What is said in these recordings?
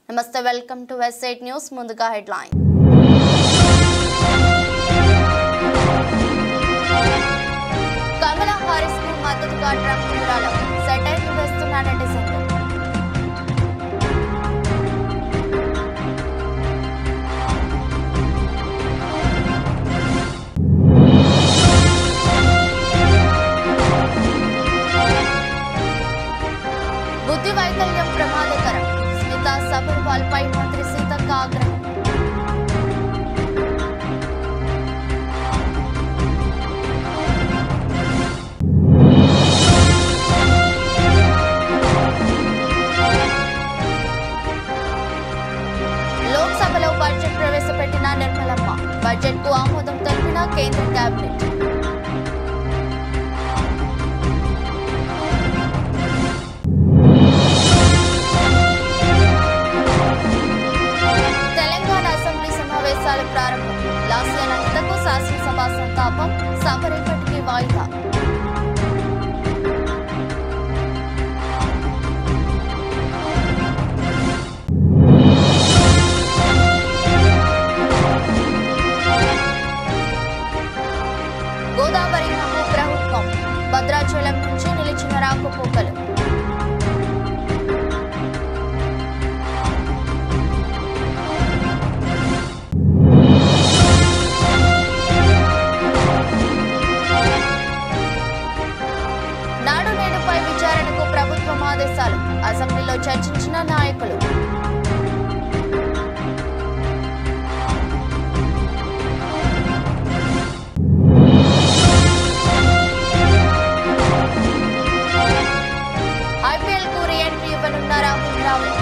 నమస్తే welcome to S8 news ముందుగా headline కమలా Harris కు మద్దతుగా ట్రంప్ విరాళం సెటైర్లు వేస్తున్న నెటిజన్లు బుద్ధి వైకల్యం ప్రమాదకరం స్మితా సబర్వాల్ పై మంత్రి సీతక్క ఆగ్రహం లోక్సభలో బడ్జెట్ ప్రవేశపెట్టిన నిర్మలమ్మ బడ్జెట్ కు ఆమోదం తెలిపిన కేంద్ర కేబినెట్ ప్రారంభం లాస్యానంతకు శాసనసభ సంతాపం సభ రేపటికి వాయిదా గోదావరి నమో ప్రభుత్వం భద్రాచలం నుంచి నిలిచిన రాకపోకలు ఆదేశాలు అసెంబ్లీలో చర్చించిన నాయకులు ఐపీఎల్ కు రీ-ఎంట్రీ ఇవ్వనున్న రాహుల్ ద్రావిడ్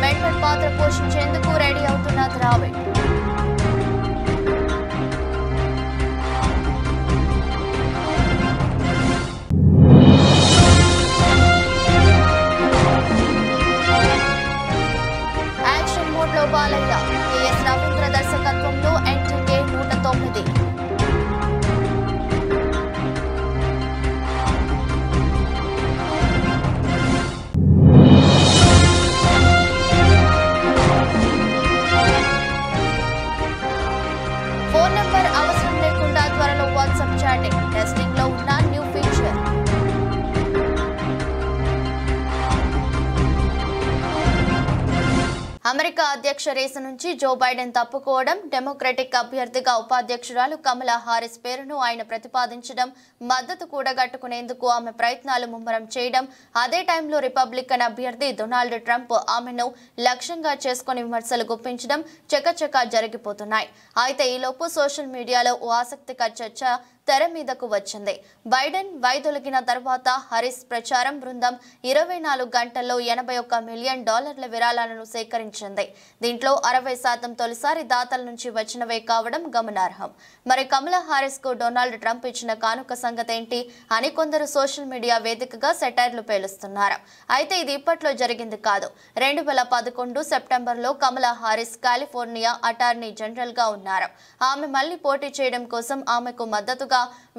మెంటర్ పాత్ర పోషించేందుకు రెడీ అవుతున్న ద్రావిడ్ బాలయ్య కెఎస్ రవీంద్ర దర్శకత్వంలో ఎన్టీకే 109 ఫోన్ నెంబర్ అవసరం లేకుండా త్వరలో వాట్సాప్ చాటింగ్ టెస్టింగ్ లో ఉన్న న్యూ ఫీచర్ అమెరికా అధ్యక్ష రేసు నుంచి జో బైడెన్ తప్పుకోవడం డెమోక్రటిక్ అభ్యర్థిగా ఉపాధ్యక్షురాలు కమలా హారిస్ పేరును ఆయన ప్రతిపాదించడం మద్దతు కూడగట్టుకునేందుకు ఆమె ప్రయత్నాలు ముమ్మరం చేయడం అదే టైంలో రిపబ్లికన్ అభ్యర్థి డొనాల్డ్ ట్రంప్ ఆమెను లక్ష్యంగా చేసుకుని విమర్శలు గుప్పించడం చకచకా జరిగిపోతున్నాయి. అయితే ఈలోపు సోషల్ మీడియాలో ఓ ఆసక్తికర చర్చ తెర మీదకు వచ్చింది. బైడెన్ వైదొలిగిన తర్వాత హారిస్ ప్రచారం బృందం 24 గంటల్లో $81 మిలియన్ విరాళాలను సేకరించింది. దీంట్లో 60% తొలిసారి దాతల నుంచి వచ్చినవే కావడం గమనార్హం. మరి కమలా హారిస్ కు డొనాల్డ్ ట్రంప్ ఇచ్చిన కానుక సంగతేంటి అని కొందరు సోషల్ మీడియా వేదికగా సెటైర్లు పేలుస్తున్నారు. అయితే ఇది ఇప్పట్లో జరిగింది కాదు. 2011 సెప్టెంబర్లో కమలా హారిస్ కాలిఫోర్నియా అటార్నీ జనరల్ గా ఉన్నారు. ఆమె మళ్లీ పోటీ చేయడం కోసం ఆమెకు మద్దతుగా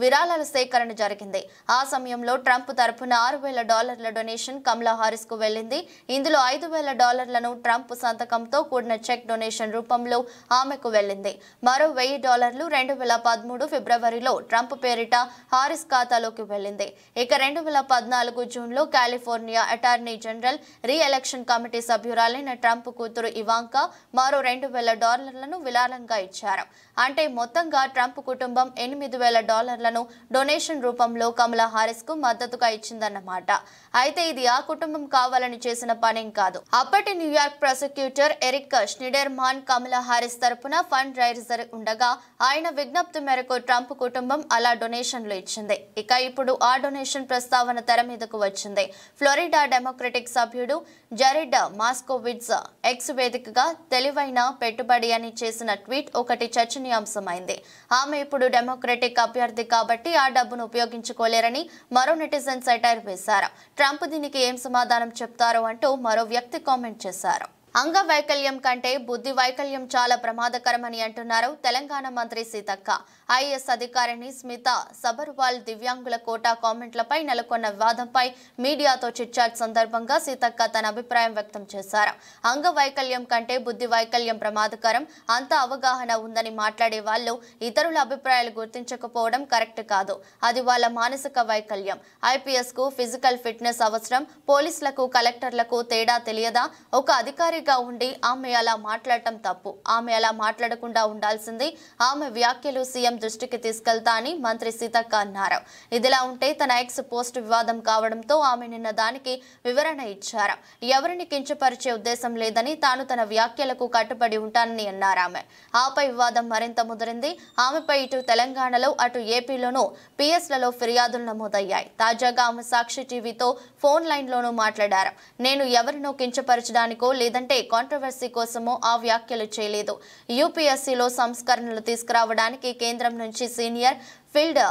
విరాళాల సేకరణ జరిగింది. ఆ సమయంలో ట్రంప్ తరపున $6,000 డొనేషన్ కమలా హారిస్ కు వెళ్లింది. ఇందులో $5,000 ట్రంప్ సంతకంతో కూడిన చెక్ డొనేషన్ రూపంలో ఆమెకు వెళ్లింది. మరో $1,000 2013 ఫిబ్రవరిలో ట్రంప్ పేరిట హారిస్ ఖాతాలోకి వెళ్లింది. ఇక 2014 జూన్లో California attorney general re election committee సభ్యురాలైన Trump కూతురు ఇవాంకా మరో $2,000 విరాళంగా ఇచ్చారు. అంటే మొత్తంగా ట్రంప్ కుటుంబం $8,000 డొనేషన్ రూపంలో కమలా హారిస్ కు మద్దతుగా ఇచ్చిందన్నమాట. అయితే ఇది ఆ కుటుంబం కావాలని చేసిన పనేం కాదు. అప్పటి న్యూయార్క్ ప్రాసిక్యూటర్ ఎరిక్ స్నిడెర్మాన్ కమలా హారిస్ తరపున ఫండ్ రైజర్ ఉండగా ఆయన విజ్ఞప్తి మేరకు ట్రంప్ కుటుంబం అలా డొనేషన్లు ఇచ్చింది. ఇక ఇప్పుడు ఆ డొనేషన్ ప్రస్తావన తెర మీదకు వచ్చింది. ఫ్లోరిడా డెమోక్రటిక్ సభ్యుడు జెరెడ్ మాస్కోవిట్జ్ ఎక్స్ వేదికగా తెలివైన పెట్టుబడి అని చేసిన ట్వీట్ ఒకటి చర్చనీయాంశమైంది. ఆమె ఇప్పుడు డెమోక్రటిక్ అభ్యర్థి కాబట్టి ఆ డబ్బును ఉపయోగించుకోలేరని మరో నెటిజన్ సెటైర్ వేశారు. ట్రంప్ దీనికి ఏం సమాధానం చెప్తారో అంటూ మరో వ్యక్తి కామెంట్ చేశారు. అంగవైకల్యం కంటే బుద్ధి వైకల్యం చాలా ప్రమాదకరమని అంటున్నారు తెలంగాణ మంత్రి సీతక్క. ఐఏఎస్ అధికారిని స్మిత సబర్వాల్ దివ్యాంగుల కోటా కామెంట్లపై నెలకొన్న వివాదంపై మీడియాతో చిట్చాట్ సందర్భంగా సీతక్క తన అభిప్రాయం వ్యక్తం చేశారు. అంగవైకల్యం కంటే బుద్ధి వైకల్యం ప్రమాదకరం, అంత అవగాహన ఉందని మాట్లాడే వాళ్ళు ఇతరుల అభిప్రాయాలు గుర్తించకపోవడం కరెక్ట్ కాదు. అది వాళ్ళ మానసిక వైకల్యం. ఐపీఎస్ కు ఫిజికల్ ఫిట్నెస్ అవసరం. పోలీసులకు కలెక్టర్లకు తేడా తెలియదా? ఒక అధికారిగా ఉండి ఆమె అలా మాట్లాడటం తప్పు. ఆమె అలా మాట్లాడకుండా ఉండాల్సింది. ఆమె వ్యాఖ్యలు సీఎం దృష్టికి తీసుకెళ్తా అని మంత్రి సీతక్క అన్నారు. ఇదిలా ఉంటే తన ఎక్స్ పోస్ట్ వివాదం కావడంతో ఆమె నిన్న దానికి వివరణ ఇచ్చారు. ఎవరిని కించపరిచే ఉద్దేశం లేదని, తాను తన వ్యాఖ్యలకు కట్టుబడి ఉంటానని అన్నారు. ఆపై వివాదం మరింత ముదిరింది. ఆమెపై ఇటు తెలంగాణలో అటు ఏపీలోనూ పిఎస్లలో ఫిర్యాదులు నమోదయ్యాయి. తాజాగా ఆమె సాక్షి టీవీతో ఫోన్ లైన్లోనూ మాట్లాడారు. నేను ఎవరినో కించపరచడానికో లేదంటే కాంట్రవర్సీ కోసమో ఆ వ్యాఖ్యలు చేయలేదు. యూపీఎస్సీలో సంస్కరణలు తీసుకురావడానికి కేంద్రం నుంచి సీనియర్ ఫీల్డ్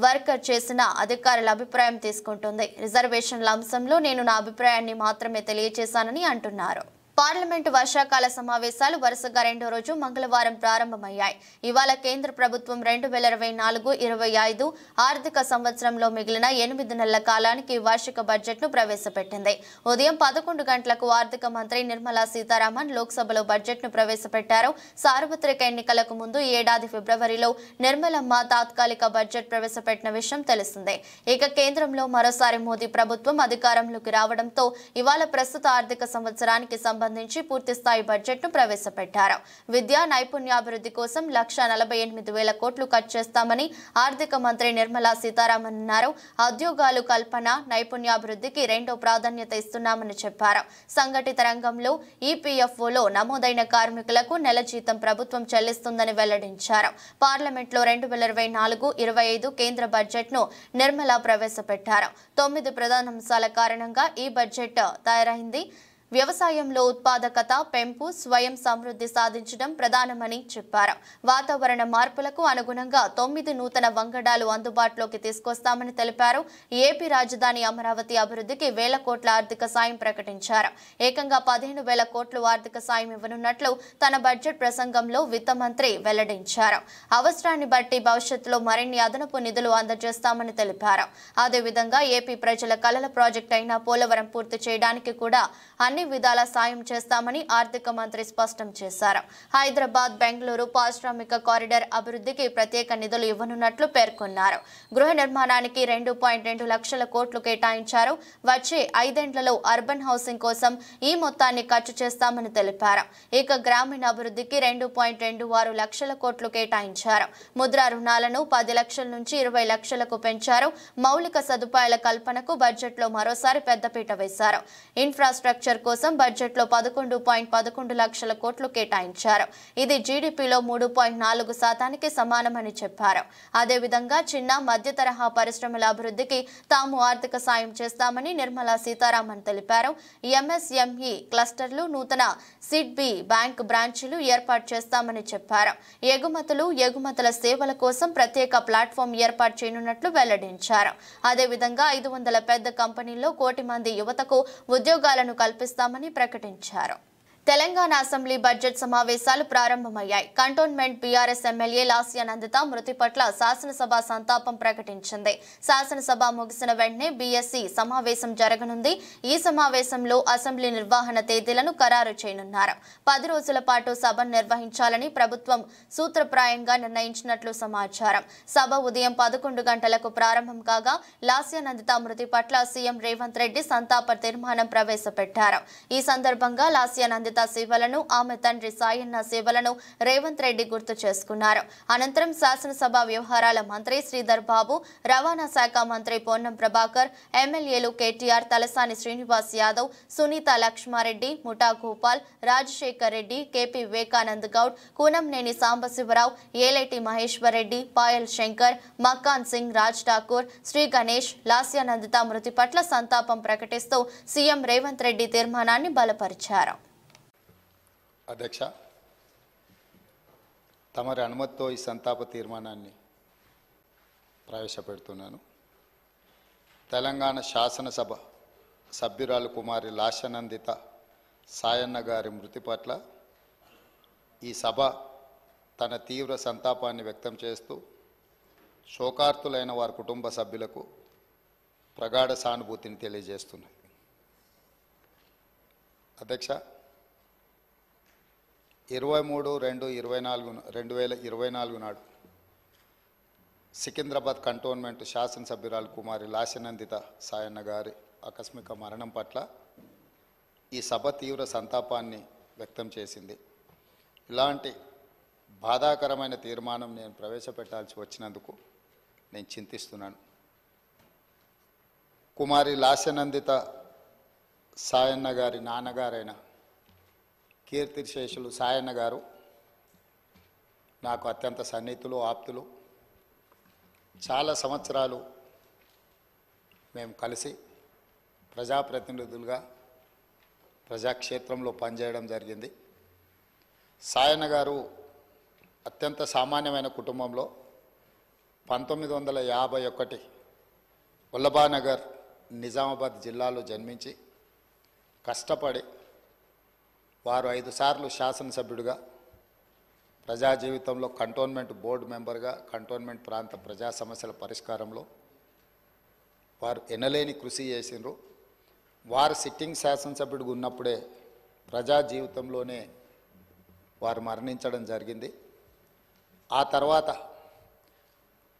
వర్కర్ చేసిన అధికారుల అభిప్రాయం తీసుకుంటుంది. రిజర్వేషన్ల అంశంలో నేను నా అభిప్రాయాన్ని మాత్రమే తెలియజేశానని అంటున్నారు. పార్లమెంటు వర్షాకాల సమావేశాలు వరుసగా రెండో రోజు మంగళవారం ప్రారంభమయ్యాయి. ఇవాళ కేంద్ర ప్రభుత్వం 2024-25 ఆర్థిక సంవత్సరంలో మిగిలిన 8 నెలల కాలానికి వార్షిక బడ్జెట్ను ప్రవేశపెట్టింది. ఉదయం 11 గంటలకు ఆర్థిక మంత్రి నిర్మలా సీతారామన్ లోక్సభలో బడ్జెట్ను ప్రవేశపెట్టారు. సార్వత్రిక ఎన్నికలకు ముందు ఈ ఏడాది ఫిబ్రవరిలో నిర్మలమ్మ తాత్కాలిక బడ్జెట్ ప్రవేశపెట్టిన విషయం తెలిసిందే. ఇక కేంద్రంలో మరోసారి మోదీ ప్రభుత్వం అధికారంలోకి రావడంతో ఇవాళ ప్రస్తుత ఆర్థిక సంవత్సరానికి సంబంధించి పూర్తిస్థాయి బడ్జెట్ను ప్రవేశపెట్టారు. విద్యా నైపుణ్యాభివృద్ధి కోసం 1,48,000 కోట్లు ఖర్చు చేస్తామని ఆర్థిక మంత్రి నిర్మలా సీతారామన్ అన్నారు. ఉద్యోగాలు కల్పన, నైపుణ్యాభివృద్ధికి రెండో ప్రాధాన్యత ఇస్తున్నామని చెప్పారు. సంఘటిత రంగంలో ఈపీఎఫ్ఓలో నమోదైన కార్మికులకు నెల జీతం ప్రభుత్వం చెల్లిస్తుందని వెల్లడించారు. పార్లమెంట్లో 2024-25 కేంద్ర బడ్జెట్ను నిర్మలా ప్రవేశపెట్టారు. 9 ప్రధానాంశాల కారణంగా ఈ బడ్జెట్ తయారైంది. వ్యవసాయంలో ఉత్పాదకత పెంపు, స్వయం సమృద్ధి సాధించడం ప్రధానమని చెప్పారు. వాతావరణ మార్పులకు అనుగుణంగా 9 నూతన వంగడాలు అందుబాటులోకి తీసుకొస్తామని తెలిపారు. ఏపీ రాజధాని అమరావతి అభివృద్ధికి 1,000 కోట్ల ఆర్థిక సాయం ప్రకటించారు. ఏకంగా 15,000 కోట్లు ఆర్థిక సాయం ఇవ్వనున్నట్లు తన బడ్జెట్ ప్రసంగంలో విత్త మంత్రి వెల్లడించారు. అవసరాన్ని బట్టి భవిష్యత్తులో మరిన్ని అదనపు నిధులు అందజేస్తామని తెలిపారు. అదేవిధంగా ఏపీ ప్రజల కలల ప్రాజెక్ట్ అయిన పోలవరం పూర్తి చేయడానికి కూడా అన్ని విధాల సాయం చేస్తామని ఆర్థిక మంత్రి స్పష్టం చేశారు. హైదరాబాద్ బెంగళూరు పారిశ్రామిక కారిడార్ అభివృద్ధికి ప్రత్యేక నిధులు ఇవ్వనున్నట్లు పేర్కొన్నారు. గృహ నిర్మాణానికి 2.2 లక్షల కోట్లు కేటాయించారు. వచ్చే 5 ఏళ్లలో అర్బన్ హౌసింగ్ కోసం ఈ మొత్తాన్ని ఖర్చు చేస్తామని తెలిపారు. ఇక గ్రామీణ అభివృద్ధికి 2.26 లక్షల కోట్లు కేటాయించారు. ముద్రా రుణాలను 10 లక్షల నుంచి 20 లక్షలకు పెంచారు. మౌలిక సదుపాయాల కల్పనకు బడ్జెట్లో మరోసారి పెద్దపీట వేశారు. ఇన్ఫ్రాస్ట్రక్చర్ కోసం బడ్జెట్లో 11.11 లక్షల కోట్లు కేటాయించారు. ఇది జీడీపీలో 3.4% సమానమని చెప్పారు. అదేవిధంగా చిన్న మధ్య తరహా పరిశ్రమల అభివృద్ధికి తాము ఆర్థిక సాయం చేస్తామని నిర్మలా సీతారామన్ తెలిపారు. ఎంఎస్ఎంఈ క్లస్టర్లు, నూతన సిడ్బీ బ్యాంక్ బ్రాంచీలు ఏర్పాటు చేస్తామని చెప్పారు. ఎగుమతుల సేవల కోసం ప్రత్యేక ప్లాట్ఫామ్ ఏర్పాటు చేయనున్నట్లు వెల్లడించారు. అదేవిధంగా 500 పెద్ద కంపెనీల్లో 1 కోటి మంది యువతకు ఉద్యోగాలను కల్పిస్తామని ప్రకటించారు. తెలంగాణ అసెంబ్లీ బడ్జెట్ సమావేశాలు ప్రారంభమయ్యాయి. కంటోన్మెంట్ బీఆర్ఎస్ ఎమ్మెల్యే లాస్యానందిత మృతి పట్ల శాసనసభ సంతాపం ప్రకటించింది. శాసనసభ ముగిసిన వెంటనే బీఎస్సీ సమావేశం జరగనుంది. ఈ సమావేశంలో అసెంబ్లీ నిర్వహణ తేదీలను ఖరారు చేయనున్నారు. 10 రోజుల పాటు సభను నిర్వహించాలని ప్రభుత్వం సూత్రప్రాయంగా నిర్ణయించినట్లు సమాచారం. సభ ఉదయం 11 గంటలకు ప్రారంభం కాగా లాస్యానందిత మృతి పట్ల సీఎం రేవంత్ రెడ్డి సంతాప తీర్మానం ప్రవేశపెట్టారు. ఈ సందర్భంగా లాస్యానందిత సేవలను, ఆమె తండ్రి సాయన్న సేవలను రేవంత్ రెడ్డి గుర్తు చేసుకున్నారు. అనంతరం శాసనసభ వ్యవహారాల మంత్రి శ్రీధర్ బాబు, రవాణా శాఖ మంత్రి పొన్నం ప్రభాకర్, ఎమ్మెల్యేలు కేటీఆర్, తలసాని శ్రీనివాస్ యాదవ్, సునీత లక్ష్మారెడ్డి, ముఠా గోపాల్, రాజశేఖర్ రెడ్డి, కేపీ వివేకానంద్ గౌడ్, కూనంనేని సాంబశివరావు, ఏలేటి మహేశ్వర్ రెడ్డి, పాయల్ శంకర్, మక్కాన్ సింగ్, రాజ్ ఠాకూర్, శ్రీ గణేష్ లాస్యానందిత మృతి పట్ల సంతాపం ప్రకటిస్తూ సీఎం రేవంత్ రెడ్డి తీర్మానాన్ని బలపరిచారు. అధ్యక్ష, తమరి అనుమతితో ఈ సంతాప తీర్మానాన్ని ప్రవేశపెడుతున్నాను. తెలంగాణ శాసనసభ సభ్యురాలు కుమారి లాస్యానందిత సాయన్న గారి మృతి పట్ల ఈ సభ తన తీవ్ర సంతాపాన్ని వ్యక్తం చేస్తూ శోకార్తులైన వారి కుటుంబ సభ్యులకు ప్రగాఢ సానుభూతిని తెలియజేస్తున్నాను. అధ్యక్ష, 23/2/2024 నాడు సికింద్రాబాద్ కంటోన్మెంట్ శాసనసభ్యురాలు కుమారి లాస్యనందిత సాయన్న గారి ఆకస్మిక మరణం పట్ల ఈ సభ తీవ్ర సంతాపాన్ని వ్యక్తం చేసింది. ఇలాంటి బాధాకరమైన తీర్మానం నేను ప్రవేశపెట్టాల్సి వచ్చినందుకు నేను చింతిస్తున్నాను. కుమారి లాస్యనందిత సాయన్న గారి నాన్నగారైన కీర్తిశేషులు సాయన్న గారు నాకు అత్యంత సన్నిహితులు, ఆప్తులు. చాలా సంవత్సరాలు మేము కలిసి ప్రజాప్రతినిధులుగా ప్రజాక్షేత్రంలో పనిచేయడం జరిగింది. సాయన్న గారు అత్యంత సామాన్యమైన కుటుంబంలో 1951 వల్లభానగర్ నిజామాబాద్ జిల్లాలో జన్మించి కష్టపడి వారు 5 సార్లు శాసనసభ్యుడిగా, ప్రజా జీవితంలో కంటోన్మెంట్ బోర్డు మెంబర్గా, కంటోన్మెంట్ ప్రాంత ప్రజా సమస్యల పరిష్కారంలో వారు ఎనలేని కృషి చేసినారు. వారు సిట్టింగ్ శాసనసభ్యుడిగా ఉన్నప్పుడే ప్రజా జీవితంలోనే వారు మరణించడం జరిగింది. ఆ తర్వాత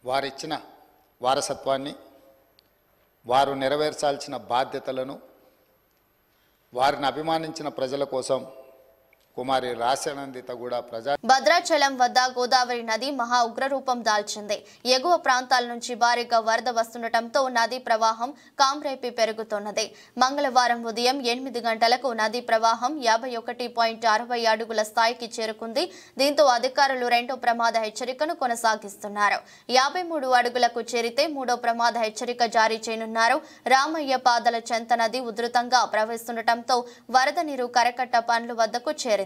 వారిచ్చిన వారసత్వాన్ని, వారు నెరవేర్చాల్సిన బాధ్యతలను, వారిని అభిమానించిన ప్రజల కోసం కుమారి లాస్యనందిత కూడా భద్రాచలం వద్ద గోదావరి నది మహా ఉగ్రరూపం దాల్చింది. ఎగువ ప్రాంతాల నుంచి భారీగా వరద వస్తుండటంతో నదీ ప్రవాహం కామ్రేపి పెరుగుతున్నది. మంగళవారం ఉదయం 8 గంటలకు నదీ ప్రవాహం 51.60 అడుగుల స్థాయికి చేరుకుంది. దీంతో అధికారులు రెండో ప్రమాద హెచ్చరికను కొనసాగిస్తున్నారు. 53 అడుగులకు చేరితే మూడో ప్రమాద హెచ్చరిక జారీ చేయనున్నారు. రామయ్య పాదల చెంత నది ఉధృతంగా ప్రవహిస్తుండటంతో వరద నీరు కరకట్ట పనుల వద్దకు చేరింది.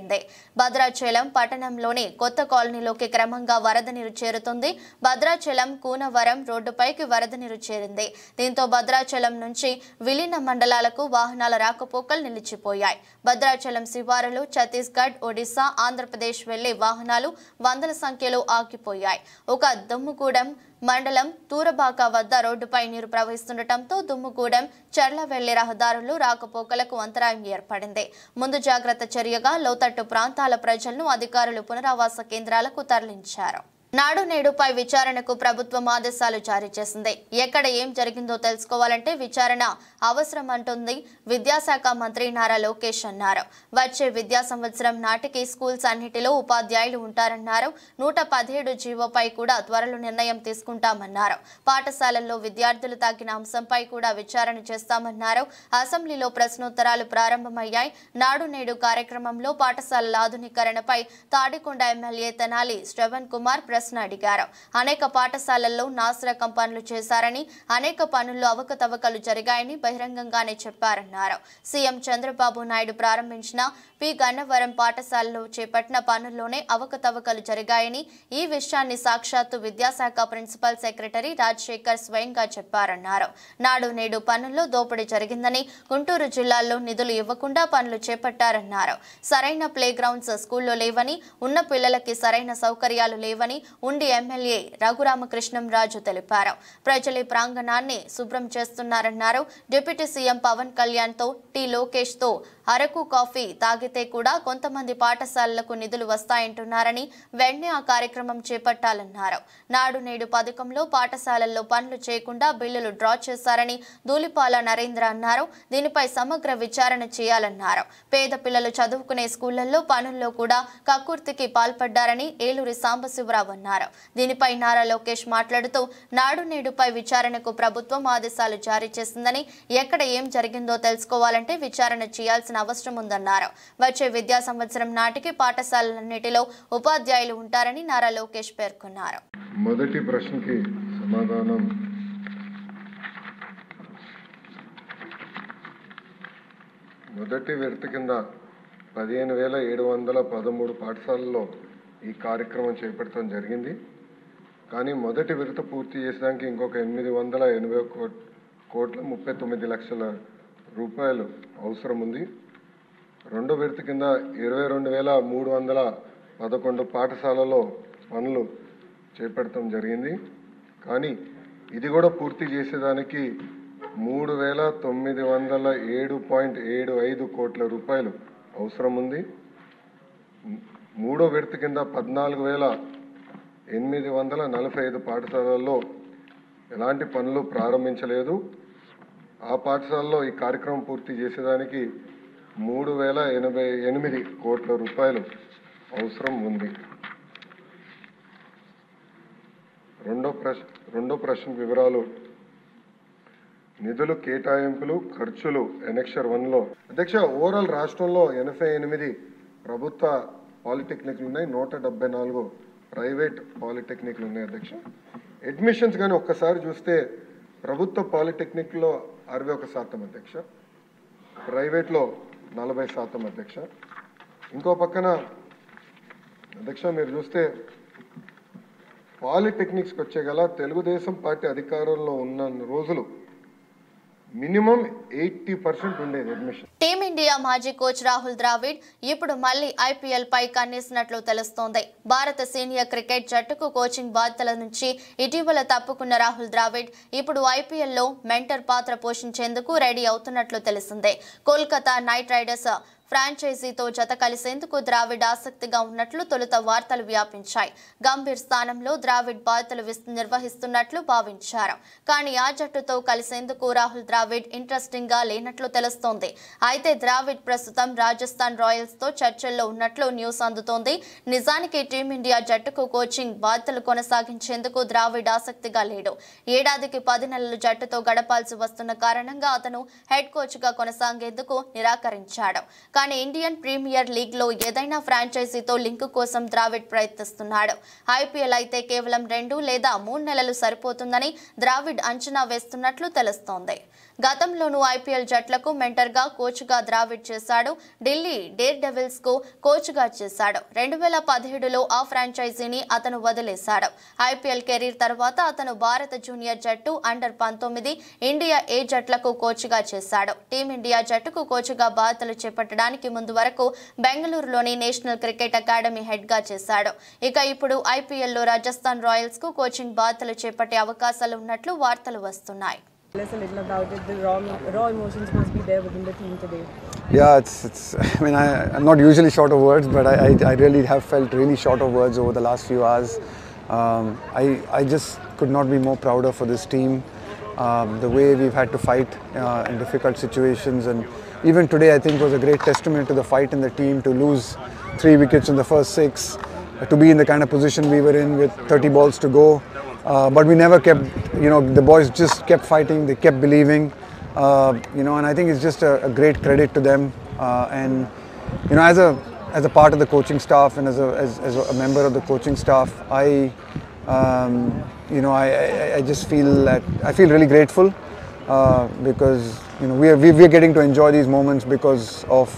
భద్రాచలం పట్టణంలోని కొత్త కాలనీలోకి క్రమంగా వరద నీరు చేరుతుంది. భద్రాచలం కూనవరం రోడ్డుపైకి వరద నీరు చేరింది. దీంతో భద్రాచలం నుంచి విలీన మండలాలకు వాహనాల రాకపోకలు నిలిచిపోయాయి. భద్రాచలం శివారులు ఛత్తీస్గఢ్, ఒడిశా, ఆంధ్రప్రదేశ్ వెళ్లే వాహనాలు వందల సంఖ్యలో ఆగిపోయాయి. ఒక దుమ్ముగూడెం మండలం తూరబాక వద్ద రోడ్డుపై నీరు ప్రవహిస్తుండటంతో దుమ్ముగూడెం చర్ల వెళ్లే రహదారులు రాకపోకలకు అంతరాయం ఏర్పడింది. ముందు జాగ్రత్త చర్యగా లోతట్టు ప్రాంతాల ప్రజలను అధికారులు పునరావాస కేంద్రాలకు తరలించారు. నాడు నేడుపై విచారణకు ప్రభుత్వం ఆదేశాలు జారీ చేసింది. ఎక్కడ ఏం జరిగిందో తెలుసుకోవాలంటే విచారణ అవసరం అంటుంది విద్యాశాఖ మంత్రి నారా లోకేష్ అన్నారు. వచ్చే విద్యా సంవత్సరం నాటికి స్కూల్స్ అన్నిటిలో ఉపాధ్యాయులు ఉంటారన్నారు. 117 జీవోపై కూడా త్వరలో నిర్ణయం తీసుకుంటామన్నారు. పాఠశాలల్లో విద్యార్థులు తగ్గిన అంశంపై కూడా విచారణ చేస్తామన్నారు. అసెంబ్లీలో ప్రశ్నోత్తరాలు ప్రారంభమయ్యాయి. నాడు నేడు కార్యక్రమంలో పాఠశాలల ఆధునీకరణపై తాడికొండ ఎమ్మెల్యే తెనాలి శ్రవణ్ కుమార్ ప్రశ్న అడిగారు. అనేక పాఠశాలల్లో నాసిరకం పనులు చేశారని, అనేక పనుల్లో అవకతవకలు జరిగాయని బహిరంగంగానే చెప్పారన్నారు. సీఎం చంద్రబాబు నాయుడు ప్రారంభించిన పి గన్నవరం పాఠశాలలో చేపట్టిన పనుల్లోనే అవకతవకలు జరిగాయని, ఈ విషయాన్ని సాక్షాత్తు విద్యాశాఖ ప్రిన్సిపల్ సెక్రటరీ రాజశేఖర్ స్వయంగా చెప్పారన్నారు. నాడు నేడు పనుల్లో దోపిడీ జరిగిందని, గుంటూరు జిల్లాలో నిధులు ఇవ్వకుండా పనులు చేపట్టారన్నారు. సరైన ప్లే గ్రౌండ్స్ స్కూల్లో లేవని, ఉన్న పిల్లలకి సరైన సౌకర్యాలు లేవని ఉండి ఎమ్మెల్యే రఘురామకృష్ణంరాజు తెలిపారు. ప్రజలే ప్రాంగణాన్ని శుభ్రం చేస్తున్నారన్నారు. డిప్యూటీ సీఎం పవన్ కళ్యాణ్ తో టి లోకేష్ తో అరకు కాఫీ తాగితే కూడా కొంతమంది పాఠశాలలకు నిధులు వస్తాయంటున్నారని, వెంటనే ఆ కార్యక్రమం చేపట్టాలన్నారు. నాడు నేడు పథకంలో పాఠశాలల్లో పనులు చేయకుండా బిల్లులు డ్రా చేశారని ధూళిపాల నరేంద్ర అన్నారు. దీనిపై సమగ్ర విచారణ చేయాలన్నారు. పేద పిల్లలు చదువుకునే స్కూళ్లలో పనుల్లో కూడా కక్కుర్తికి పాల్పడ్డారని ఏలూరి సాంబశివరావు అన్నారు. దీనిపై నారా లోకేష్ మాట్లాడుతూ నాడు నేడుపై విచారణకు ప్రభుత్వం ఆదేశాలు జారీ చేసిందని, ఎక్కడ ఏం జరిగిందో తెలుసుకోవాలంటే విచారణ చేయాల్సిన అవసరం ఉందన్నారు. వచ్చే విద్యా సంవత్సరం నాటికి పాఠశాలలన్నిటిలో ఉపాధ్యాయులు ఉంటారని నారా లోకేష్ పేర్కొన్నారు. మొదటి ప్రశ్నకి సమాధానం మొదటి విడత కింద 15,713 పాఠశాలల్లో ఈ కార్యక్రమం చేపట్టడం జరిగింది. కానీ మొదటి విడత పూర్తి చేసడానికి ఇంకొక 880,39,00,000 రూపాయలు అవసరం ఉంది. రెండో విడత కింద 22,311 పాఠశాలలో పనులు చేపట్టడం జరిగింది. కానీ ఇది కూడా పూర్తి చేసేదానికి 3,907.75 కోట్ల రూపాయలు అవసరం ఉంది. మూడో విడత కింద 14,845 పాఠశాలల్లో ఎలాంటి పనులు ప్రారంభించలేదు. ఆ పాఠశాలలో ఈ కార్యక్రమం పూర్తి చేసేదానికి 3,088 కోట్ల రూపాయలు అవసరం ఉంది. రెండో ప్రశ్న వివరాలు. నిధులు కేటాయింపులు ఖర్చులు ఎనెక్షర్ 1లో. అధ్యక్ష, ఓవరాల్ రాష్ట్రంలో 88 ప్రభుత్వ పాలిటెక్నిక్లు ఉన్నాయి, 174 ప్రైవేట్ పాలిటెక్నిక్లు ఉన్నాయి. అధ్యక్ష, అడ్మిషన్స్ కానీ ఒక్కసారి చూస్తే ప్రభుత్వ పాలిటెక్నిక్లో 61%, అధ్యక్ష, ప్రైవేట్లో 40%, అధ్యక్ష. ఇంకో పక్కన అధ్యక్ష మీరు చూస్తే పాలిటెక్నిక్స్కి వచ్చే గల తెలుగుదేశం పార్టీ అధికారంలో ఉన్న రోజులు మినిమం 80% ఉండేది అడ్మిషన్. టీమిండియా మాజీ కోచ్ రాహుల్ ద్రావిడ్ ఇప్పుడు మళ్లీ ఐపీఎల్ పై కన్నేసినట్లు తెలుస్తోంది. భారత సీనియర్ క్రికెట్ జట్టుకు కోచింగ్ బాధ్యతల నుంచి ఇటీవల తప్పుకున్న రాహుల్ ద్రావిడ్ ఇప్పుడు ఐపీఎల్లో మెంటర్ పాత్ర పోషించేందుకు రెడీ అవుతున్నట్లు తెలిసిందే. కోల్కతా నైట్ రైడర్స్ ఫ్రాంచైజీతో జత కలిసేందుకు ద్రావిడ్ ఆసక్తిగా ఉన్నట్లు తొలుత వార్తలు వ్యాపించాయి. గంభీర్ స్థానంలో ద్రావిడ్ బాధ్యతలు నిర్వహిస్తున్నట్లు భావించారు. కానీ ఆ జట్టుతో కలిసేందుకు రాహుల్ ద్రావిడ్ ఇంట్రెస్టింగ్ గా లేనట్లు తెలుస్తోంది. అయితే ద్రావిడ్ ప్రస్తుతం రాజస్థాన్ రాయల్స్ తో చర్చల్లో ఉన్నట్లు న్యూస్ అందుతోంది. నిజానికి టీమిండియా జట్టుకు కోచింగ్ బాధ్యతలు కొనసాగించేందుకు ద్రావిడ్ ఆసక్తిగా లేడు. ఏడాదికి 10 నెలలు జట్టుతో గడపాల్సి వస్తున్న కారణంగా అతను హెడ్ కోచ్ గా కొనసాగేందుకు నిరాకరించాడు. కానీ ఇండియన్ ప్రీమియర్ లీగ్ లో ఏదైనా ఫ్రాంచైజీతో లింక్ కోసం ద్రావిడ్ ప్రయత్నిస్తున్నాడు. ఐపీఎల్ అయితే కేవలం 2 లేదా 3 నెలలు సరిపోతుందని ద్రావిడ్ అంచనా వేస్తున్నట్లు తెలుస్తోంది. గతంలోనూ ఐపీఎల్ జట్లకు మెంటర్ గా కోచ్ గా ద్రావిడ్ చేశాడు. ఢిల్లీ డేర్ డెవిల్స్ కు కోచ్ గా చేశాడు. 2017లో ఆ ఫ్రాంచైజీని అతను వదిలేశాడు. ఐపీఎల్ కెరీర్ తర్వాత అతను భారత జూనియర్ జట్టు, అండర్-19, ఇండియా ఏ జట్లకు కోచ్ గా చేశాడు. టీమిండియా జట్టుకు కోచ్ గా బాధ్యతలు చేపట్టడానికి ముందు వరకు బెంగళూరులోని నేషనల్ క్రికెట్ అకాడమీ హెడ్ గా చేశాడు. ఇక ఇప్పుడు ఐపీఎల్లో రాజస్థాన్ రాయల్స్ కు కోచింగ్ బాధ్యతలు చేపట్టే అవకాశాలు ఉన్నట్లు వార్తలు వస్తున్నాయి. Tell us a little about it. The raw emotions must be there within the team today. Yeah, it's. I mean, I'm not usually short of words, but I really have felt really short of words over the last few hours. I just could not be more prouder for this team. The way we've had to fight in difficult situations, and even today I think was a great testament to the fight in the team to lose 3 wickets in the first 6, to be in the kind of position we were in with 30 balls to go. But we never kept, the boys just kept fighting, they kept believing, and I think it's just a great credit to them. And, as a part of the coaching staff and as a member of the coaching staff, I just feel that, I feel really grateful because, we're getting to enjoy these moments because of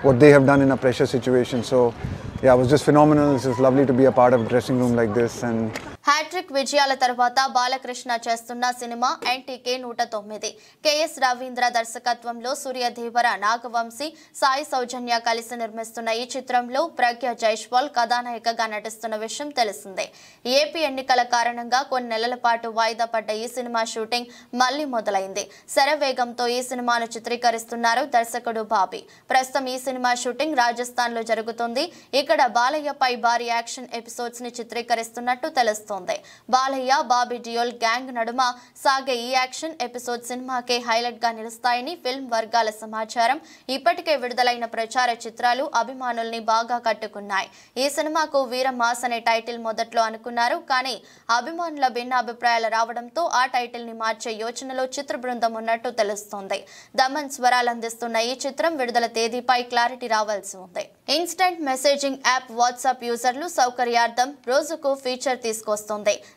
what they have done in a pressure situation. So, yeah, it was just phenomenal. It's just lovely to be a part of a dressing room like this. And hat-trick విజయాల తర్వాత బాలకృష్ణ చేస్తున్న cinema ఎన్టీకే 109. KS Ravindra దర్శకత్వంలో సూర్యదేవర, నాగవంశీ, సాయి సౌజన్య కలిసి నిర్మిస్తున్న ఈ చిత్రంలో ప్రజ్ఞ జైస్వాల్ కథానాయికగా నటిస్తున్న విషయం తెలిసిందే. ఏపీ ఎన్నికల కారణంగా కొన్ని నెలల పాటు వాయిదా పడ్డ ఈ సినిమా షూటింగ్ మళ్లీ మొదలైంది. శరవేగంతో ఈ సినిమాను చిత్రీకరిస్తున్నారు దర్శకుడు బాబీ. ప్రస్తుతం ఈ సినిమా షూటింగ్ రాజస్థాన్ లో జరుగుతుంది. ఇక్కడ బాలయ్యపై భారీ యాక్షన్ ఎపిసోడ్స్ ని చిత్రీకరిస్తున్నట్టు తెలుస్తుంది. బాలయ్య, బాబీ డియోల్ గ్యాంగ్ నడుమ సాగే ఈ యాక్షన్ ఎపిసోడ్ సినిమాకే హైలైట్ గా నిలుస్తాయని ఫిల్మ్ వర్గాల సమాచారం. ఇప్పటికే విడుదలైన ప్రచార చిత్రాలు అభిమానుల్ని బాగా కట్టుకున్నాయి. ఈ సినిమాకు వీర మాస్ అనే టైటిల్ మొదట్లో అనుకున్నారు. కానీ అభిమానుల భిన్న అభిప్రాయాలు రావడంతో ఆ టైటిల్ ని మార్చే యోచనలో చిత్ర బృందం ఉన్నట్టు తెలుస్తోంది. దమన్ స్వరాలు అందిస్తున్న ఈ చిత్రం విడుదల తేదీపై క్లారిటీ రావాల్సి ఉంది. ఇన్స్టెంట్ మెసేజింగ్ యాప్ వాట్సాప్ యూజర్లు సౌకర్యార్థం రోజుకు ఫీచర్ తీసుకొస్తుంది.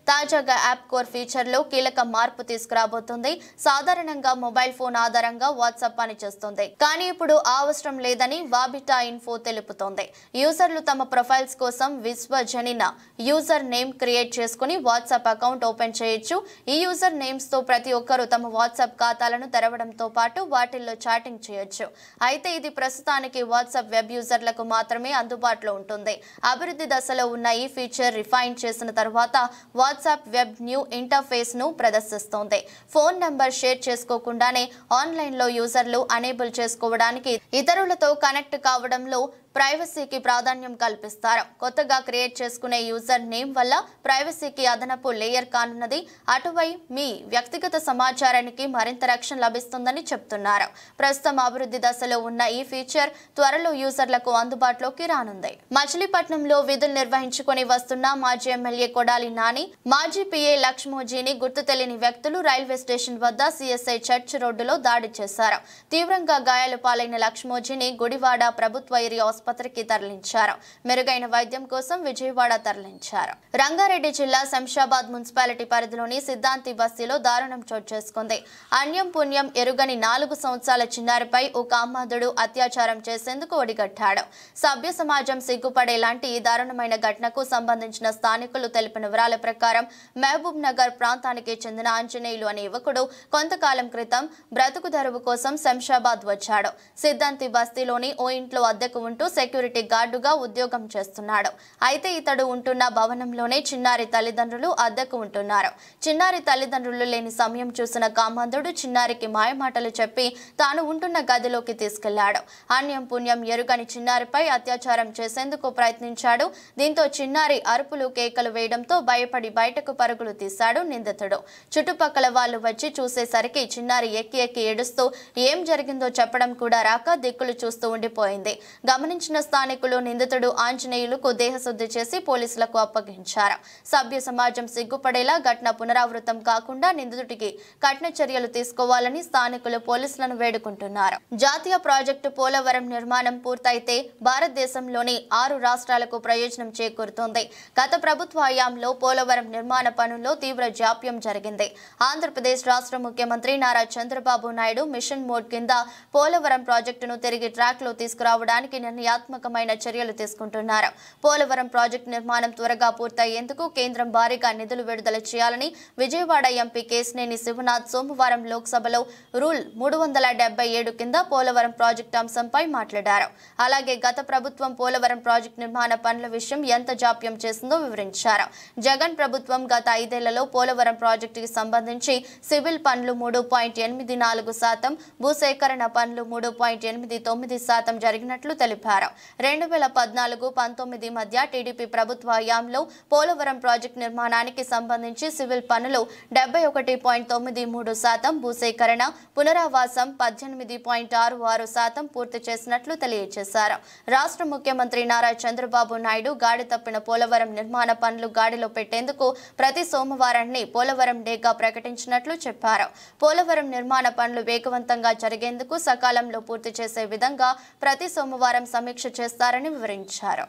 తాజాగా యాప్ కోర్ ఫీచర్ లో కీలక మార్పు తీసుకురాబోతుంది. సాధారణంగా మొబైల్ ఫోన్ ఆధారంగా వాట్సాప్ పనిచేస్తుంది. కానీ ఇప్పుడు ఆ అవసరం లేదని వాబిటా ఇన్ఫో తెలుపుతోంది. యూజర్లు తమ ప్రొఫైల్స్ కోసం విశ్వజనిన యూజర్ నేమ్ క్రియేట్ చేసుకుని వాట్సాప్ అకౌంట్ ఓపెన్ చేయొచ్చు. ఈ యూజర్ నేమ్స్ తో ప్రతి ఒక్కరూ తమ వాట్సాప్ ఖాతాలను తెరవడంతో పాటు వాటిల్లో చాటింగ్ చేయొచ్చు. అయితే ఇది ప్రస్తుతానికి వాట్సాప్ వెబ్ యూజర్లకు యూజర్లకు మాత్రమే అందుబాటులో ఉంటుంది. అభివృద్ధి దశలో ఉన్న ఈ ఫీచర్ రిఫైన్ చేసిన తర్వాత వాట్సాప్ వెబ్ న్యూ ఇంటర్ఫేస్ ను ప్రదర్శిస్తోంది. ఫోన్ నంబర్ షేర్ చేసుకోకుండానే ఆన్లైన్ లో యూజర్లు అనేబుల్ చేసుకోవడానికి, ఇతరులతో కనెక్ట్ కావడంలో ప్రైవసీకి ప్రాధాన్యం కల్పిస్తారు. కొత్తగా క్రియేట్ చేసుకునే యూజర్ నేమ్ వల్ల ప్రైవసీకి అదనపు లేయర్ కానున్నది. అటువై మీ వ్యక్తిగత సమాచారానికి మరింత రక్షణ లభిస్తుందని చెప్తున్నారు. ప్రస్తుతం అభివృద్ధి దశలో ఉన్న ఈ ఫీచర్ త్వరలో యూజర్లకు అందుబాటులోకి రానుంది. మచిలీపట్నంలో విధులు నిర్వహించుకొని వస్తున్న మాజీ ఎమ్మెల్యే కొడాలి నాని, మాజీ పిఏ లక్ష్మోజీని గుర్తు తెలియని వ్యక్తులు రైల్వే స్టేషన్ వద్ద సిఎస్ఐ చర్చ్ రోడ్డులో దాడి చేశారు. తీవ్రంగా గాయాలు పాలైన లక్ష్మోజీని గుడివాడ ప్రభుత్వ ఏరియా ఆసుపత్రికి తరలించారు. మెరుగైన వైద్యం కోసం విజయవాడ తరలించారు. రంగారెడ్డి జిల్లా శంషాబాద్ మున్సిపాలిటీ పరిధిలోని సిద్ధాంతి బస్తీలో దారుణం చోటు చేసుకుంది. అన్యం పుణ్యం ఎరుగని 4 సంవత్సరాల చిన్నారిపై ఓ కామాంధుడు అత్యాచారం చేసేందుకు ఒడిగట్టాడు. సభ్య సమాజం సిగ్గుపడేలాంటి ఈ దారుణమైన ఘటనకు సంబంధించిన స్థానికులు తెలిపిన వివరాల ప్రకారం మహబూబ్ నగర్ ప్రాంతానికి చెందిన ఆంజనేయులు అనే యువకుడు కొంతకాలం క్రితం బ్రతుకు తెరువు కోసం శంషాబాద్ వచ్చాడు. సిద్ధాంతి బస్తీలోని ఓ ఇంట్లో అద్దెకు ఉంటూ సెక్యూరిటీ గార్డుగా ఉద్యోగం చేస్తున్నాడు. అయితే ఇతడు ఉంటున్న భవనంలోనే చిన్నారి తల్లిదండ్రులు అద్దెకు ఉంటున్నారు. చిన్నారి తల్లిదండ్రులు లేని సమయం చూసిన కామాంధుడు చిన్నారికి మాయమాటలు చెప్పి తాను ఉంటున్న గదిలోకి తీసుకెళ్లాడు. అన్యం పుణ్యం ఎరుగని చిన్నారిపై అత్యాచారం చేసేందుకు ప్రయత్నించాడు. దీంతో చిన్నారి అరుపులు కేకలు వేయడంతో భయపడి బయటకు పరుగులు తీశాడు నిందితుడు. చుట్టుపక్కల వాళ్ళు వచ్చి చూసేసరికి చిన్నారి ఎక్కి ఎక్కి ఏడుస్తూ ఏం జరిగిందో చెప్పడం కూడా రాక దిక్కులు చూస్తూ ఉండిపోయింది. గమనించిన స్థానికులు నిందితుడు ఆంజనేయులకు దేహశుద్ధి చేసి పోలీసులకు అప్పగించారు. సభ్య సమాజం సిగ్గుపడేలా ఘటన పునరావృతం కాకుండా నిందితుడికి కఠిన చర్యలు తీసుకోవాలని స్థానికులు పోలీసులను వేడుకుంటున్నారు. జాతీయ ప్రాజెక్టు పోలవరం నిర్మాణం పూర్తయితే భారతదేశంలోని 6 రాష్ట్రాలకు ప్రయోజనం చేకూరుతోంది. గత ప్రభుత్వ హయాంలో పోలవరం నిర్మాణ పనుల్లో తీవ్ర జాప్యం జరిగింది. ఆంధ్రప్రదేశ్ రాష్ట్ర ముఖ్యమంత్రి నారా చంద్రబాబు నాయుడు మిషన్ మోడ్ కింద పోలవరం ప్రాజెక్టును తిరిగి ట్రాక్ లో తీసుకురావడానికి నిర్ణయాత్మకమైన చర్యలు తీసుకుంటున్నారు. పోలవరం ప్రాజెక్టు నిర్మాణం త్వరగా పూర్తయ్యేందుకు కేంద్రం భారీగా నిధులు విడుదల చేయాలని విజయవాడ ఎంపీ కేశినేని శివనాథ్ సోమవారం లోక్సభలో రూల్ 377 కింద పోలవరం ప్రాజెక్టు అంశంపై మాట్లాడారు. అలాగే గత ప్రభుత్వం పోలవరం ప్రాజెక్టు నిర్మాణ పనుల విషయం ఎంత జాప్యం చేసిందో వివరించారు. జగన్ ప్రభుత్వం గత 5 ఏళ్లలో పోలవరం ప్రాజెక్టుకి సంబంధించి సివిల్ పనులు 3.84%, భూసేకరణ పనులు 3.89% జరిగినట్లు తెలిపారు. 2014-19 మధ్య టీడీపీ ప్రభుత్వ హయాంలో పోలవరం ప్రాజెక్టు నిర్మాణానికి సంబంధించి సివిల్ పనులు 71.93%, భూసేకరణ పునరావాసం 18.66% పూర్తి చేసినట్లు తెలియజేశారు. రాష్ట్ర ముఖ్యమంత్రి నారా చంద్రబాబు నాయుడు గాడి తప్పిన పోలవరం నిర్మాణ పనులు గాడిలో పెట్టేందుకు ప్రతి సోమవారాన్ని పోలవరం డేగా ప్రకటించినట్లు చెప్పారు. పోలవరం నిర్మాణ పనులు వేగవంతంగా జరిగేందుకు సకాలంలో పూర్తి చేసే విధంగా ప్రతి సోమవారం సమీక్ష చేస్తారని వివరించారు.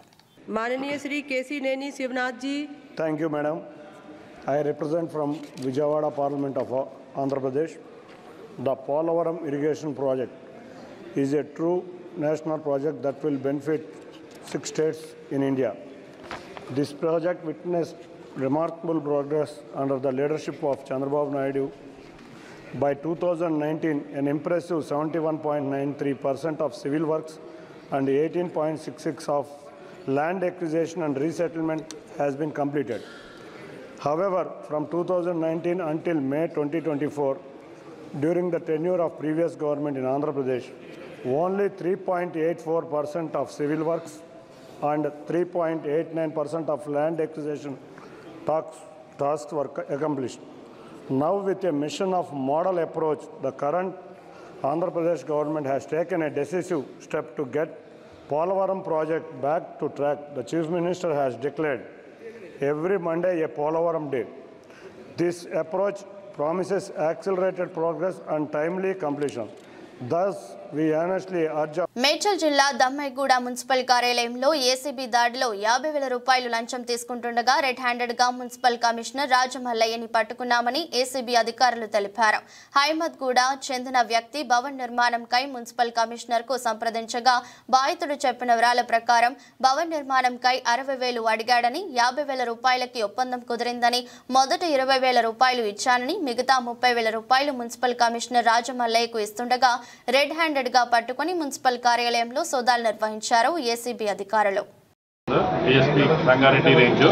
माननीय श्री केशिनेनी शिवनाथ जी. Thank you, madam. I represent from Vijayawada Parliament of Andhra Pradesh. The Polavaram irrigation project is a true national project that will benefit 6 states in India. This project witnessed remarkable progress under the leadership of Chandrababu Naidu. By 2019, an impressive 71.93% of civil works and 18.66% of land acquisition and resettlement has been completed. However, from 2019 until May 2024, during the tenure of previous government in Andhra Pradesh, only 3.84% of civil works and 3.89% of land acquisition tasks were accomplished. Now, with a mission of model approach, the current Andhra Pradesh government has taken a decisive step to get Polavaram project back to track. The Chief Minister has declared every Monday a Polavaram Day. This approach promises accelerated progress and timely completion. Thus, we honestly urge. Medchal జిల్లా Dammaiguda municipal కార్యాలయంలో ACB దాడిలో 50,000 రూపాయలు లంచం తీసుకుంటుండగా red handed గా municipal commissioner రాజమల్లయ్యని పట్టుకున్నామని ACB అధికారులు తెలిపారు. హైమద్గూడ చెందిన వ్యక్తి భవన్ నిర్మాణంకై మున్సిపల్ కమిషనర్ కు సంప్రదించగా బాధితుడు చెప్పిన వివరాల ప్రకారం భవన్ నిర్మాణంకై 60,000 అడిగాడని, 50,000 రూపాయలకి ఒప్పందం కుదిరిందని, మొదట 20,000 రూపాయలు ఇచ్చానని, మిగతా 30,000 రూపాయలు మున్సిపల్ కమిషనర్ రాజమల్లయ్యకు ఇస్తుండగా రెడ్ హ్యాండ్ హ్యాండెడ్ గా పట్టుకుని మున్సిపల్ కార్యాలయంలో సోదాలు నిర్వహించారు ఏసీబీ అధికారులు. డిఎస్పీ రంగారెడ్డి రేంజ్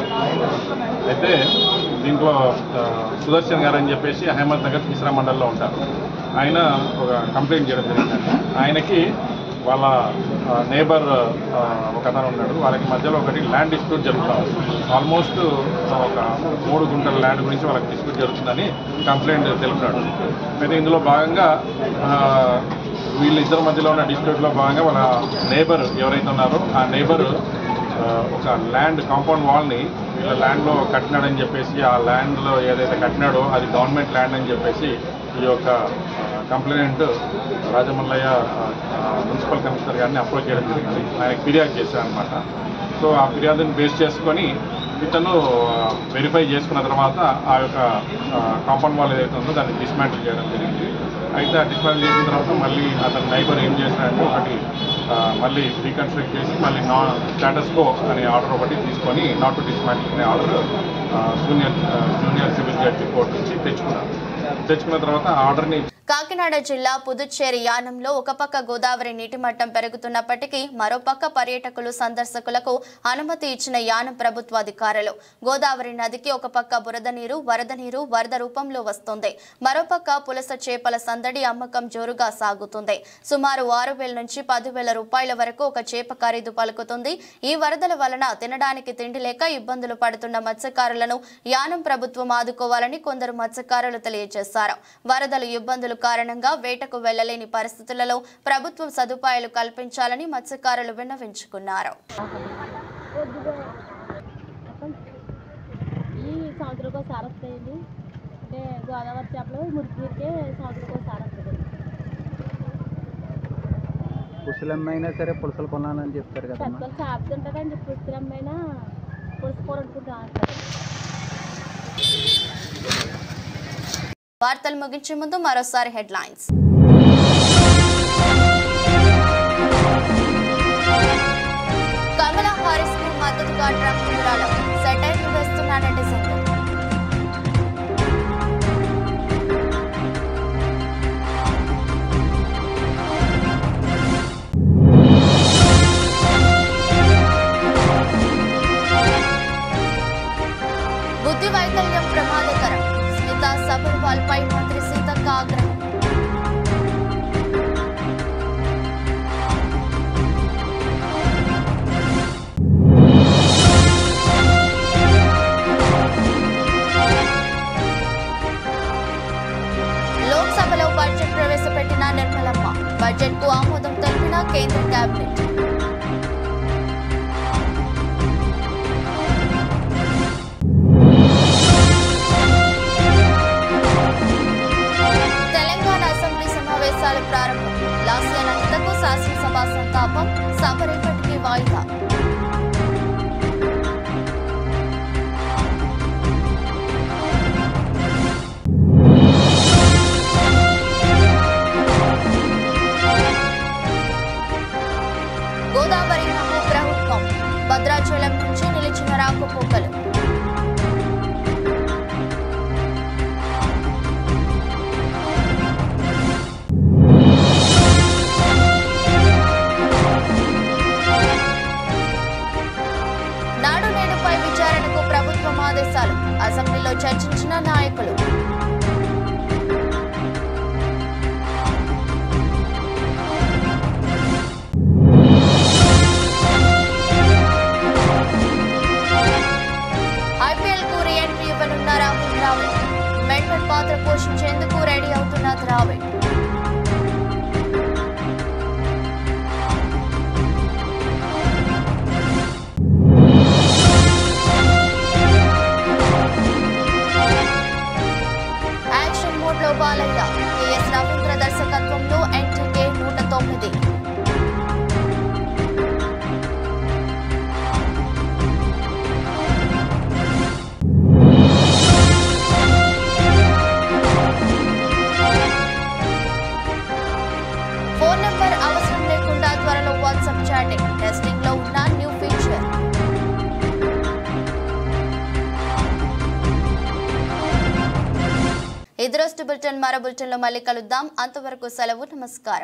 అయితే దీంట్లో సుదర్శన్ గారు అని చెప్పేసి అహ్మద్ నగర్ తీసరా మండలంలో ఉంటారు. ఆయన ఒక కంప్లైంట్ చేయడం జరిగిందండి. ఆయనకి వాళ్ళ నేబర్ ఒక అతను ఉన్నాడు. వాళ్ళకి మధ్యలో ఒకటి ల్యాండ్ డిస్ప్యూట్ జరుగుతుంది. ఆల్మోస్ట్ ఒక 3 గుంటల ల్యాండ్ గురించి వాళ్ళకి డిస్ప్యూట్ జరుగుతుందని కంప్లైంట్ తెలిపినాడు. అయితే ఇందులో భాగంగా వీళ్ళిద్దరి మధ్యలో ఉన్న డిస్ప్యూట్లో భాగంగా వాళ్ళ నేబర్ ఎవరైతే ఉన్నారో ఆ నేబర్ ఒక ల్యాండ్ కాంపౌండ్ వాల్ని వీళ్ళ ల్యాండ్లో కట్టినాడని చెప్పేసి, ఆ ల్యాండ్లో ఏదైతే కట్టినాడో అది గవర్నమెంట్ ల్యాండ్ అని చెప్పేసి ఈ యొక్క కంప్లైంట్ రాజమల్లయ్య మున్సిపల్ కమిషనర్ గారిని అప్రోచ్ చేయడం జరిగింది. ఆయనకు ఫిర్యాదు చేశారనమాట. సో ఆ ఫిర్యాదుని బేస్ చేసుకొని ఇతను వెరిఫై చేసుకున్న తర్వాత ఆ యొక్క కాంపౌండ్ వాల్ ఏదైతే ఉందో దాన్ని డిస్మాంటిల్ చేయడం జరిగింది. అయితే ఆ డిస్మాంటిల్ చేసిన తర్వాత మళ్ళీ అతని నైబర్ ఏం చేసినట్టు ఒకటి మళ్ళీ రీకన్స్ట్రక్ట్ చేసి మళ్ళీ స్టాటస్ కో అనే ఆర్డర్ ఒకటి తీసుకొని నాట్ టు డిస్మాంటిల్ అనే order junior civil judge court నుంచి తెచ్చుకున్న తర్వాత ఆర్డర్ని కాకినాడ జిల్లా పుదుచ్చేరి యానంలో ఒక పక్క గోదావరి నీటి మట్టం పెరుగుతున్నప్పటికీ మరోపక్క పర్యాటకులు సందర్శకులకు అనుమతి ఇచ్చిన యానం ప్రభుత్వ అధికారులు. గోదావరి నదికి ఒక పక్క బురద నీరు వరద రూపంలో వస్తుంది. మరోపక్క పులస చేపల సందడి అమ్మకం జోరుగా సాగుతుంది. సుమారు 6,000 నుంచి 10,000 రూపాయల వరకు ఒక చేప ఖరీదు పలుకుతుంది. ఈ వరదల వలన తినడానికి తిండి లేక ఇబ్బందులు పడుతున్న మత్స్యకారులను యానం ప్రభుత్వం ఆదుకోవాలని కొందరు మత్స్యకారులు తెలియజేశారు. వరదలు ఇబ్బందులు కారణంగా వేటకు వెళ్లలేని పరిస్థితులలో ప్రభుత్వం సదుపాయాలు కల్పించాలని మత్స్యకారులు విన్నవించుకున్నారు. ఈ సంవత్సరంలో సార్ వస్తాయండి. అంటే గోదావరి చేపలు మురికికే సంవత్సరంలో సార్ వస్తుంది. పులుసులమ్మైనా సరే పులుసులు కొనాలని చెప్తారు కదా. పెద్దలు చేప తింటారండి. పులుసులమ్మైనా పులుసు కూర అనుకుంటా. వార్తలు ముగించే ముందు మరోసారి హెడ్లైన్స్. కమలా హారిస్ కు మద్దతుగా ట్రంప్ వివరాలు సెటైర్లు వేస్తున్న నెటిజన్లు. బుద్ధి వైకల్యం ప్రమాదకరం. సబర్వాల్పై మంత్రి సీతక్క ఆగ్రహం. లోక్సభలో బడ్జెట్ ప్రవేశపెట్టిన నిర్మలమ్మ. బడ్జెట్ కు ఆమోదం తెలిపిన కేంద్ర కేబినెట్. ప్రారంభం. లాస్యానంతకు శాసనసభ సంతాపం. సభ రేపటికి వాయిదా. గోదావరి నమ్ము ప్రభుత్వం. భద్రాచలం నుంచి నిలిచిన రాకపోకలు. ఆదేశాలు. అసెంబ్లీలో చర్చించిన నాయకులు. ఐపీఎల్ కు రీ-ఎంట్రీ ఇవ్వనున్న రాహుల్ ద్రావిడ్. మెంటర్ పాత్ర పోషించేందుకు రెడీ అవుతున్న ద్రావిడ్. బాలయ్య. కెఎస్ రవీంద్ర దర్శకత్వంలో ఎన్టీకే 109. ఫోన్ నెంబర్ అవసరం లేకుండా త్వరలో వాట్సాప్ చాటింగ్. టెస్టింగ్ లో ఉన్న న్యూ ఫీచర్. ఇది రోజు బులెటిన్. మరో బులెటిన్లో మళ్ళీ కలుద్దాం. అంతవరకు సెలవు. నమస్కారం.